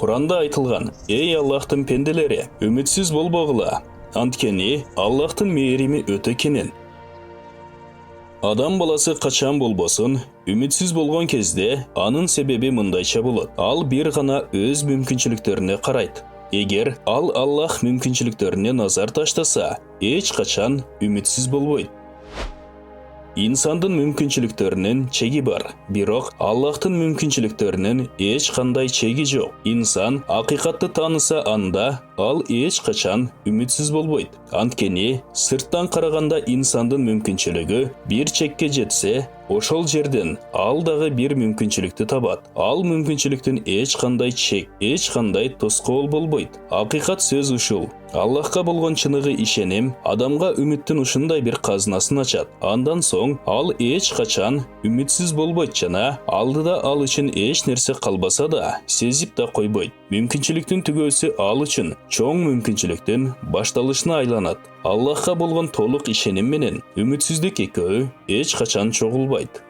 Kuranda айтылған: "Ey Аллахтың пенделері, үмітсіз болбағыла. Анткени Аллахтың мейірімі өте кенен." Адам баласы қачан болбосын, үмітсіз болған кезде, анын себеби мындайча болот. Ал бир гана өз мүмкүнчүлүктөрүнө карайт. Эгер ал Аллах мүмкүнчүлүктөрүнө назар таштаса, эч качан үмітсіз болбойт. İnsandın мүмкүнчүлүктөрүнүн чеги бар, бирок Аллахтын мүмкүнчүлүктөрүнүн эч кандай чеги жок. Инсан акыйкатты тааныса анда ал эч качан үмүтсүз болбойт. Анткени сырттан караганда инсандын мүмкүнчүлүгү бир чекке жетсе, ошол жерден ал дагы бир мүмкүнчүлүктү табат. Ал мүмкүнчүлүктүн эч кандай чек, эч кандай тоскоол болбойт. Акыйкат сөз ушул. Аллахка болгон чыныгы ишеним адамга үмүттүн ушундай бир казынасын ачат. Андан соң ал эч качан үмүтсүз болбойт жана алдыда ал үчүн эч нерсе калбаса да сезип да койбойт. Мүмкүнчүлүктүн түгөөсү ал үчүн чоң мүмкүнчүлүктүн башталышына айланат. Аллахка болгон толук ишеним менен үмүтсүздүк экөө эч качан чогулбайт.